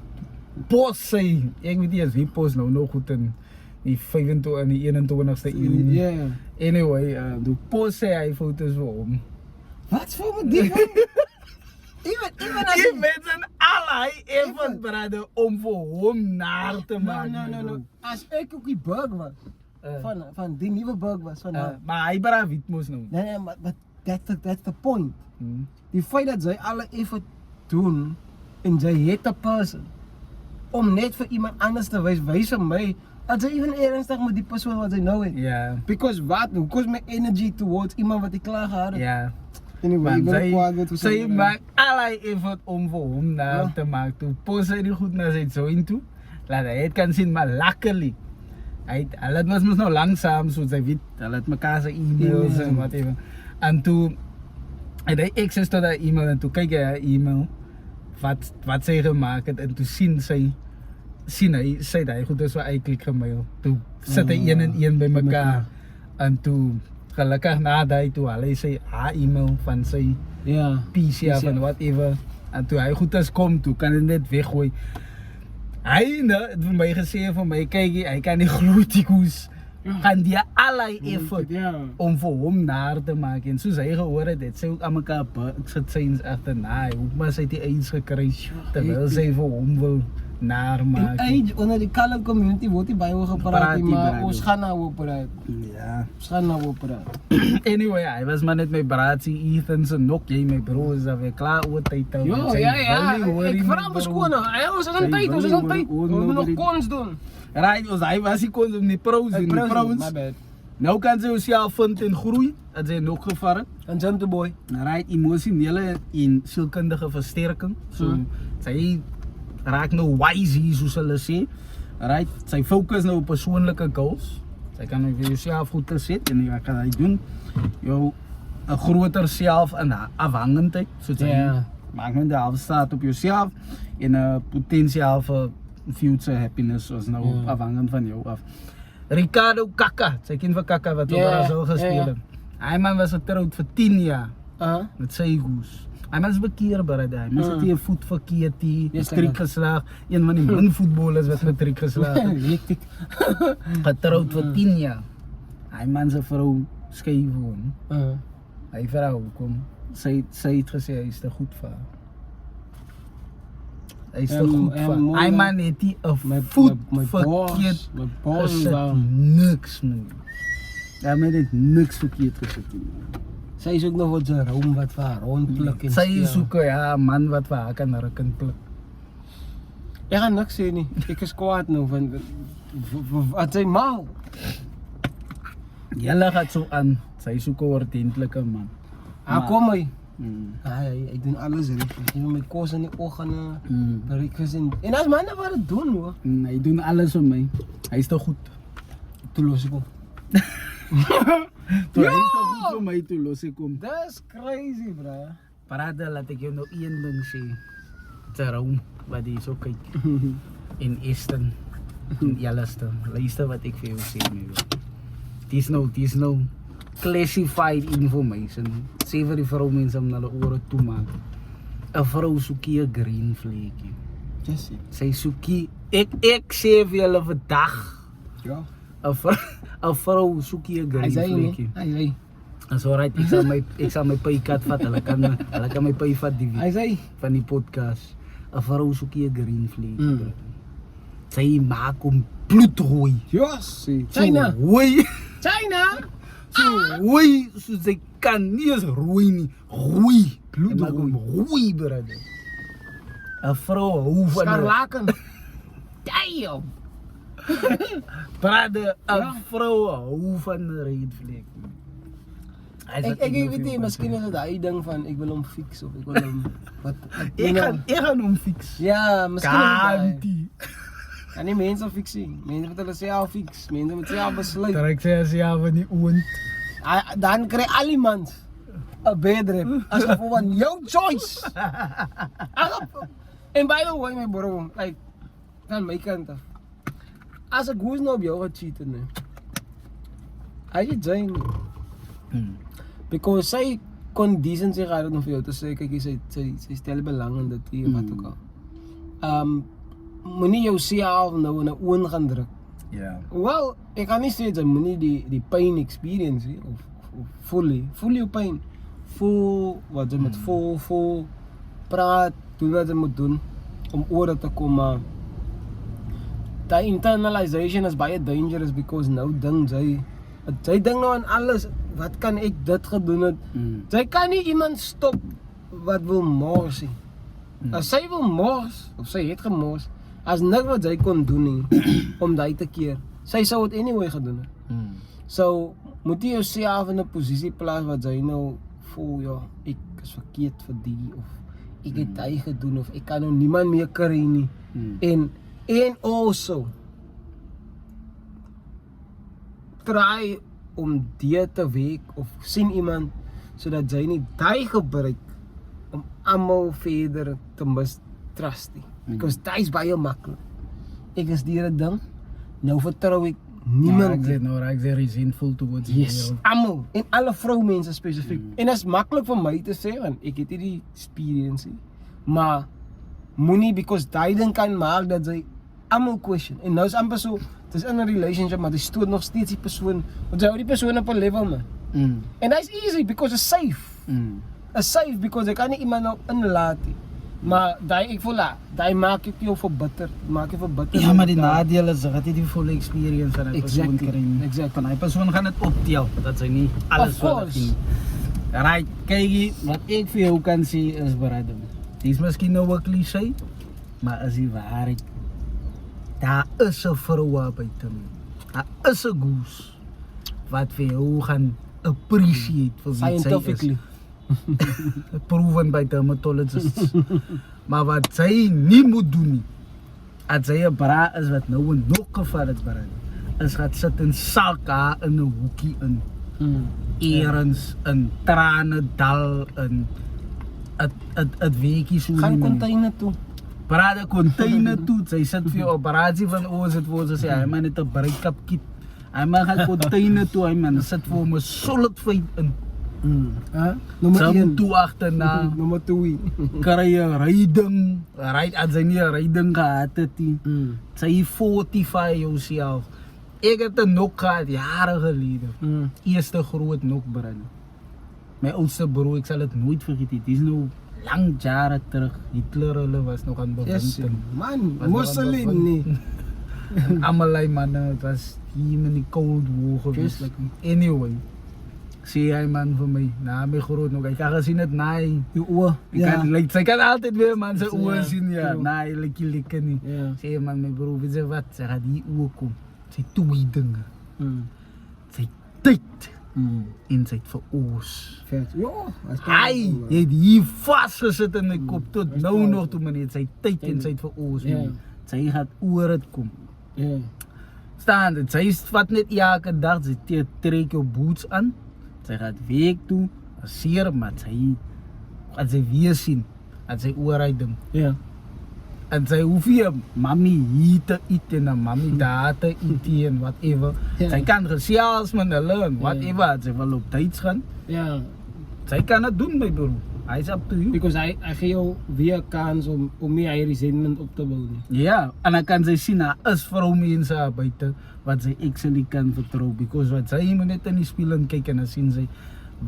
pos sy, ek weet nie as wie pos nou nog goed in die 25 en die 21ste eeu nie. Yeah. Anyway, toe pos sy hy foto's vir hom. Wat vir my ding? Even as Die mense allei even brother om vir hom naar te maak. No. As ek ook die burg was van die nuwe burg was van maar hy bra wit mos nou. Nee, maar that's the point. Die feit dat sy alle effort doen en jy het 'n person om net vir iemand anders te wys vir my dat jy even ernstig met die persoon wat jy nou het. Ja. Because hoekom is my energy towards iemand wat ek klaar gehad het? Ja. Anyway, Man, ek ben kwaad met hoe sy maak allerlei effort om vir hom naar te maak toe. Pos hy nie goed na sy joint toe. Laat hy het kan sien, maar luckily. Hulle was mos nou langsaam, soos hy weet. Hulle het mekaar sy e-mails en whatever. En toe het hy access tot die e-mail en toe kyk hy haar e-mail wat sy gemaak het en toe sien hy goed is wat hy klik gemail. Toe sit hy een en een by mekaar. En toe gelukkig na daai toe hy sy haar e-mail van sy PC af en whatever. En toe hy goed as kom toe kan hy net weggooi. Hy het vir my gesê van my kyk hy kan nie glo die koes. Gaan die allerlei effort om vir hom naar te maak en soos hy gehoor het sy ook aan mekaar sit syns agterna. Hoe maar sy die eens gekry terwyl sy vir hom wil naar maak. En onder die color community word nie baie oor gepraat nie, maar ons gaan nou oor praat. Ja. Ons gaan nou oor praat. Anyway, hy was maar net my braatsie Ethan se nok jy my bro is alweer klaar oor tyd. Ja. Ek vra my skoon. Ons is aan tyd, Ons moet nog kons doen. Right, hy was die kons om die pros en die pros. Nou kan sy homself vind en groei, dat sy nog gevaar het. En Jump the Boy. Right, emosionele en sielkundige versterking. So, sy raak nou wise hier soos hulle sê. Right, sy fokus nou op persoonlike goals. Sy kan nou vir jouself goed te sit en jy kan hy doen. Jou 'n groter self in afhangendheid, soos jy maak net die afstand op jouself en 'n potensiaal vir future happiness was nou afhangend van jou af. Ricardo Kaka, sy kind van Kaka wat op Brazil gespeel het. Hy man was getroud vir 10 jaar met sy goes. Hy man is bekeerbaar uit hy. Mens het hier voet verkeerd, matriek geslaag. Een van die min voetballers wat matriek geslaag het. Getroud vir 10 jaar. Hy man sy vrou skei vir hom. Hy vrou kom. Sy het gesê hy is te goed vir haar. Hy is te goed vir haar. Hy man het die 'n voet verkeerd gesit. Niks man. Hy het niks verkeerd gesit nie. Sy is ook nog wat sy room wat vir haar rondpluk en sy soek man wat vir haar kan ruk en pluk. Ek gaan niks sê nie. Ek is kwaad nou van wat sy maal. Julle gaat so aan. Sy soek 'n ordentlike man. Kom hy. Hy doen alles reg. Hy doen my kos in die oggende. Breakfast en as manne wat dit doen hoor. Hy doen alles vir my. Hy is te goed. Toe los ek hom. Toe hy is te goed vir my toe los ek hom. That's crazy, bro. Parade laat ek jou nou een ding sê. Terwyl wat jy so kyk. In Eastern. In Yellowstone. Luister wat ek vir jou sê my. Dis nou classified information. Sê vir die vrou mense om hulle ore toe maak. 'n Vrou soekie 'n green vlekkie. Just Sy soekie ek sê vir julle vandag. Ja. 'n vrou soekie 'n green vlekkie. Hy. As alright, ek sal my paykat vat. Hulle kan my pay vat die week van die podcast. 'n Vrou soekie 'n green vlekkie. Sy maak hom bloedrooi. Yes. China. So rooi soos sy kan, nie eens rooi nie, rooi. Bloedrooi. Rooi, brother. 'n Vrou hou van Skarlaken. Damn. Brother, 'n vrou hou van 'n red vlek. Ek weet nie, miskien is dit daai ding van ek wil hom fix of ek wil hom wat ek gaan hom fix. Ja, miskien kan die. Kan nie mense fix nie. Mense moet hulle self fix. Mense moet self besluit. Trek sê as jy van die oond. Dan kry al die mans 'n bedrip as gevolg van jou choice. And by the way, my bro, like van my kant af. As ek hoes nou op jou gecheat nee. Hy het jy because sy kon decency gehad om vir jou te sê kyk sy stel belang in dit hier wat ook al. Moenie jou self nou in 'n oon gaan druk. Ja. Wel, ek kan nie sê jy moenie die pain experience of voel jou pyn. Voel wat jy moet voel praat, doen wat jy moet doen om oor dit te kom maar die internalization is baie dangerous because nou dink jy dink nou aan alles, wat kan ek dit gedoen het? Jy kan nie iemand stop wat wil morsie. As sy wil mors, of sy het gemors, as niks wat sy kon doen nie, om die te keer, sy sou het anyway gedoen het. So, moet jy jouself in 'n posisie plaas wat jy nou voel, ja, ek is verkeerd vir die, of ek het dit gedoen, of ek kan nou niemand meer kry nie. En also, try om dit te week, of sien iemand, sodat jy nie die gebruik, om almal verder te mistrust nie. Because dit is baie maklik. Ek is deur 'n ding, nou vertrou ek niemand. Ek sê resentful towards Yes, almal. En alle vroumense spesifiek. En dit is maklik vir my te sê, want ek het hierdie experience nie. Maar moenie, because daai ding kan maak dat jy almal question. En nou is amper so, het is in 'n relationship, maar jy stoot nog steeds die persoon, want jy hou die persoon op 'n level, man. En dat is easy, because it's safe. It's safe, because jy kan nie iemand nou inlaat nie. Maar ek voel daai maak ek jou verbitter, Ja, maar die nadeel is, dat jy die volle experience van 'n persoon Exactly, kry nie. exactly. Van 'n persoon gaan dit optel, dat sy nie alles Of wat course. hy. Right, kyk, wat ek vir jou kan sê is berading. Dit is miskien nou 'n cliché, maar is die waarheid. Daar is 'n vrou daar buite. Daar is 'n goose wat vir jou gaan appreciate vir wie sy is. Scientifically. Proven by dermatologists. Maar wat sy nie moet doen nie, as sy 'n bra is wat nou in nog geval het bereik, is gaat sit en sak haar in 'n hoekie in. Erens, in Tranendal, in het weekie so Gaan nie meer. container toe. Bra de container toe, sy sit vir jou operasie van ons het voor sy sê, hy man het 'n break-up kit. Hy man gaan container toe, hy man sit vir hom 'n solid feit in. Nommer Sy 1. moet toe agterna. Nommer 2. Kry 'n ryding, as hy nie 'n ryding gehad het nie, sy fortify jouself. Ek het 'n nok gehad jare gelede. Eerste groot nokbrand. My oudste broer, ek sal dit nooit vergeet nie. Dis nou lang jare terug. Hitler hulle was nog aan Yes, bewind. man, Was nog aan Mussolini. bewind. En almal manne, het was hier in die Cold War geweest. Yes. Anyway, sê hy man vir my, na my groot nog, ek kan gesien het naai. Die oor. Sy kan altyd weer man sy Ja, oor sien, ja. true. Naai, lekker nie. Ja. Sê man, my broer, weet jy wat, sy gaat hier oor kom. Sy twee dinge. Sy tyd en sy het veroors. Vet. Ja. Hy het hier vastgesit in my kop tot nou nog toe meneer, sy tyd en sy het veroors. Ja. Sy gaat oor het kom. Ja. Staan dit, sy vat net elke dag, sy trek jou boots aan. Sy gaat werk toe, seer, maar as sy weer sien, as sy oorrijding. Ja. En sy hoef nie mami hier te eet en mami daar te eet en whatever. Ja. Sy kan gesels met hulle en whatever, as sy wil op tyds gaan. Ja. Sy kan dit doen my broer. Hy is up to you. Because hy gee jou weer kans om nie hy resentment op te bou nie. Ja, en dan kan sy sien, daar is vroumense daar buite wat sy actually kan vertrou. Because wat sy moet net in die spieël en kyk en dan sien sy,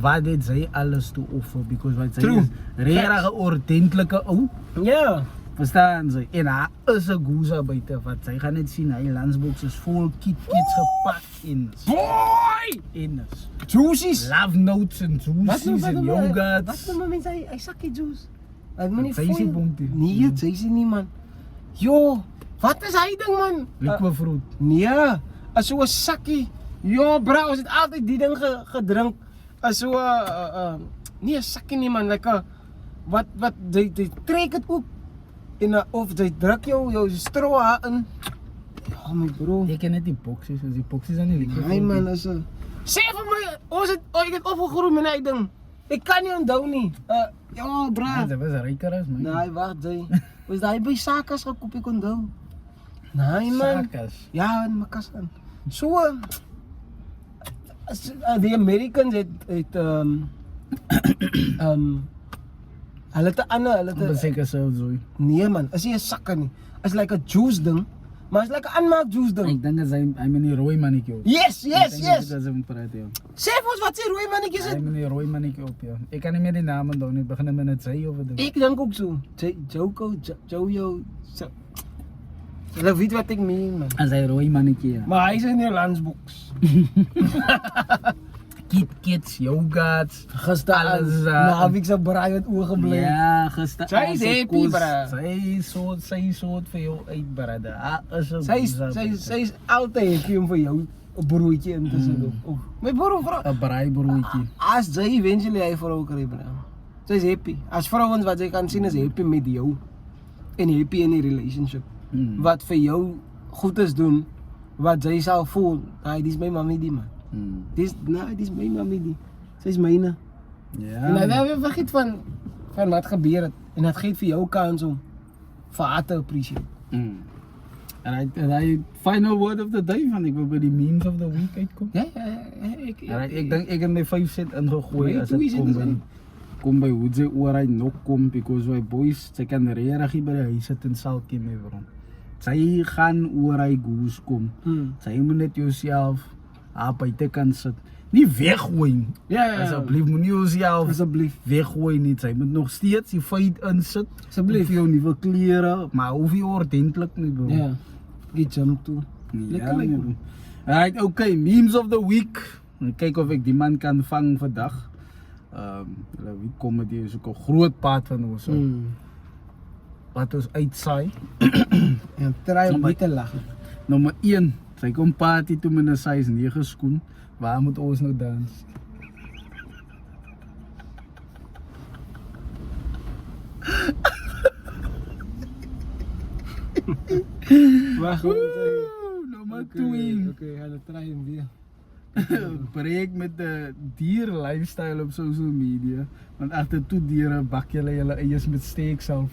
wat het sy alles toe offer. Because wat sy True. is regtig 'n ordentlike ou. Ja. Verstaan sy? En daar is 'n goose daar buite wat sy gaan net sien, hy lunchbox is vol kits gepak in. Boy! En Juicies! love notes en juices en yogurts. Wat nou mense hy sakkie juice? Hy moet nie Sy is nie bonte. Nee, sy is nie man. Jo, wat is hy ding man? Liquid fruit. Nee, as so 'n sakkie. Jo, bro, ons het altyd die ding gedrink as so 'n nie 'n sakkie nie man, like wat jy trek dit ook en of jy druk jou straw in. Ja, my bro. Ek ken net die boksies, as die boksies aan die liquid Nee fruit. man, is 'n sê vir my, ek het opgegroei met hy ding. Ek kan nie onthou nie. Ja, bro. Ja, sy was ryker as my. Nee, wag, jy. Was daai by Sakas gekoop, ek onthou. Nee man. Sakas. Ja, in Makassar. So die Americans het hulle het 'n ander, hulle het Beseker self so. nee man, is nie 'n sakke nie. Is like 'n juice ding, maar is like 'n aanmaak juice ding. Ek dink as hy met die rooi mannetjie op. Yes. Dis as hom praat ja. Sê vir ons wat sê rooi mannetjies Hy is. met die rooi mannetjie op ja. Ek kan nie meer die naam onthou nie, begin met net sy of dit. Ek dink ook so. Joko, Jojo. Hulle weet wat ek meen man. As hy rooi mannetjie ja. Maar hy is in die lunchbox. KitKats, yogurts. Gister Alles, naweek se braai het oorgebly. Ja, gister. Sy is happy, bra. Sy soort vir jou uit, brother. Sy is altyd happy om vir jou 'n broodjie in te sit of my broer vra. 'n braaibroodjie. As jy eventually hy vrou kry, bra. Sy is happy. As vrouens wat jy kan sien is happy met jou en happy in die relationship. Wat vir jou goed is doen, wat jy sal voel, dis my mami die man. Dis my mami die. Sy's myne. Ja. En dan weer vergeet van wat gebeur het en dit gee vir jou kans om vir haar te appreciate. En hy final word of the day van ek wil by die memes of the week uitkom. Ja, Ek dink ek het my 5 cent ingegooi Nee, as toe dit is dit kom by hoe sy oor hy nog kom because my boys sy kan regtig by die huis sit en salkie mee bron. Sy gaan oor hy goes kom. Sy moet net jouself haar buite kan sit. Nie weggooi nie. Ja. Asseblief moenie jouself Asseblief. weggooi nie. Sy moet nog steeds die feit insit. Asseblief. Vir jou nuwe klere, maar hoef jy ordentlik nie bro. Ja. Get jump toe. Lekker. man. Right, okay, memes of the week. Kyk of ek die man kan vang vandag. Wie comedy is ook 'n groot part van ons. Wat ons uitsaai. En try om nie te lag. Nommer 1, sy kom party toe met 'n size 9 skoen. Waar moet ons nou dans? Wag. Nommer 2. Okay, hulle try hom weer. Breek met de dier lifestyle op social media. Want agter toe diere bak julle julle eiers met steeksalf.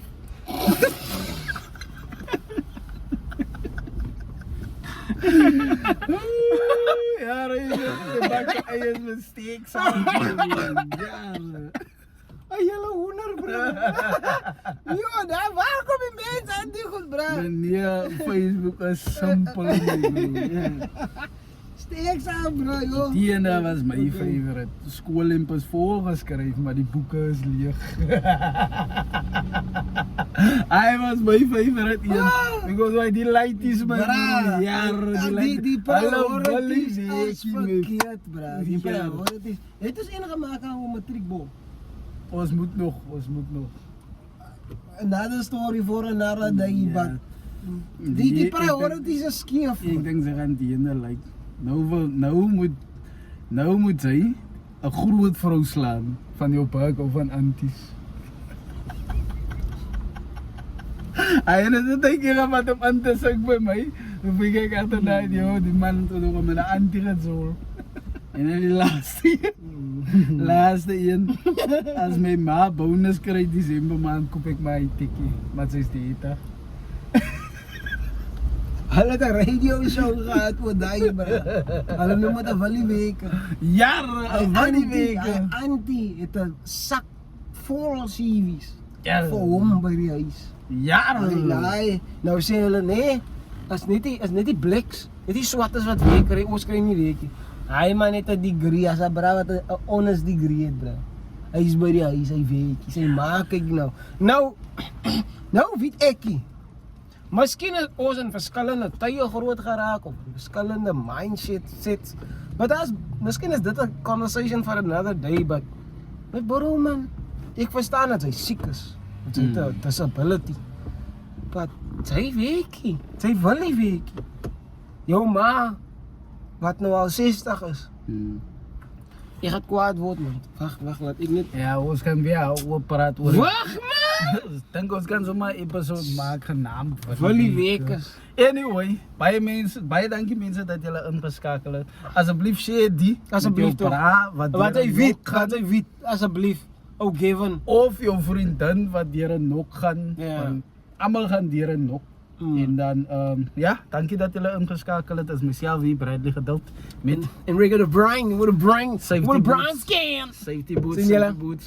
Ja, je bak je eiers met steeksalf. Ja. Ay, julle hoender, bro. Ja, daar waar kom die mense aan die goed, bro? Meneer, Facebook is simpel. Steek saam, bro, joh. Die ene was my favorite. Skoollimp is volgeskryf, maar die boeke is leeg. Hy was my favorite een. Because why die lighties my Die priorities is verkeerd, bro. Die priorities. Het is enige maak aan om 'n matriekbom. Ons moet nog. Another story for another day, but die priorities is skeef. Ek dink sy gaan die ene like nou moet sy 'n groot vrou slaan van jou buik of van anties. Hy het net dink jy wat om aan te sê by my. Dan vind ek agterna die man toe nog met 'n antie gesol. En dan die laaste een. As my ma bonus kry Desember maand koop ek my tikkie. Maar sy is die ete. Hulle het 'n radio show gehad oor daai, bro. Hulle noem dit 'n Willie Week. Jare, 'n Willie Week. Auntie het 'n sak vol CV's Jare. vir hom by die huis. Jare. Nou sê hulle nee, is net die bliks. Dit is swartes wat week kry, ons kry nie weekie. Hy man het 'n degree, as 'n bra wat 'n honors degree het, bro. Hy is by die huis, hy weet, sy maak kyk nou. Nou weet ekie. Miskien het ons in verskillende tye groot geraak of verskillende mindsets. But miskien is dit 'n conversation for another day, but my bro man, ek verstaan dat hy siek is. Dat hy het 'n disability. But sy weekie, sy wil nie weekie. Jou ma wat nou al 60 is. Ek gaan kwaad word man. Wag, laat ek net. Ja, ons kan weer oor praat oor. Wag man. Dink ons kan sommer 'n episode maak genaamd Willie Weekes. Anyway, baie dankie mense dat julle ingeskakel het. Asseblief share die Asseblief met jou bra wat hy weet, asseblief. Ou Gavin of jou vriendin wat deur 'n nok gaan. Ja. Almal gaan deur 'n nok. En dan ja, dankie dat julle ingeskakel het. As myself hier Bradley Geduld met en we're gonna bring safety what a boots. brand scam. Safety boots. Sien julle? Safety boots.